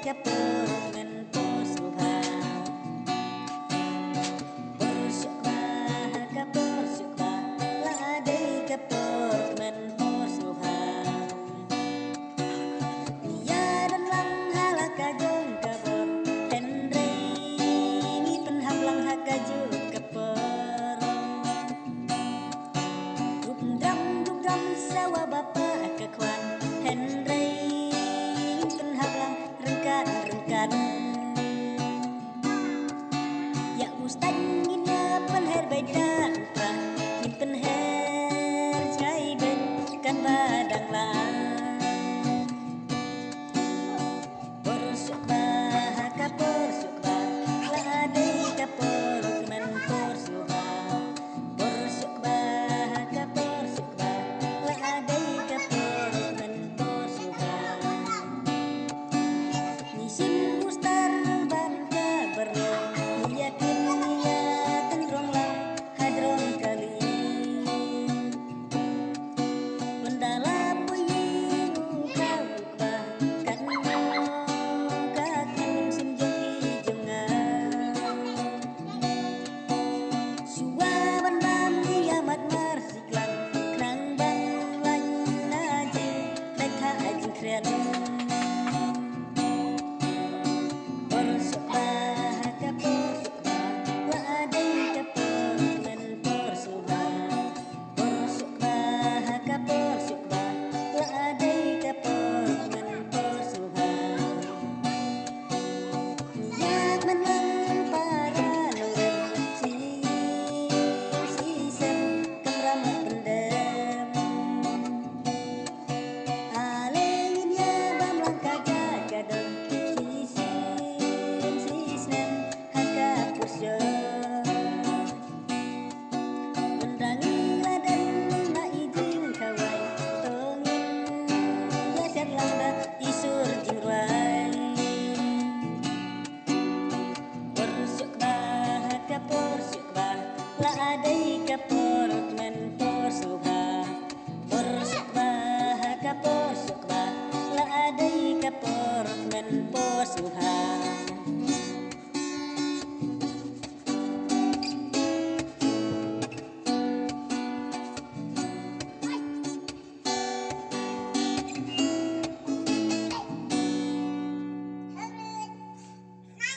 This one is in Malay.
kapur men posuha bersyukur kapur syukur ladai kapur men posuha ya dan lang halaka jong kapur henry ni penham lang hakaju kapur drum sawa bapa kekwan henry rengkat ya ustad ngina penher beda upah ngin penher cai ben kan badang lang bersyukur kapur syukur ladai kapur men posuha bersyukur kapur syukur ladai kapur men posuha nisim ustar bangka berlang yakin niatan rong lang hadron kali bendala puyi ukau ukbah kan kakan sim jong hijonga suaban bam kiamat marsiklang krang bang lang najing lekha ajing kren isur jingrai bersyukur kapur syukur ladai kapur men posuha bersyukur kapur syukur ladai kapur men posuha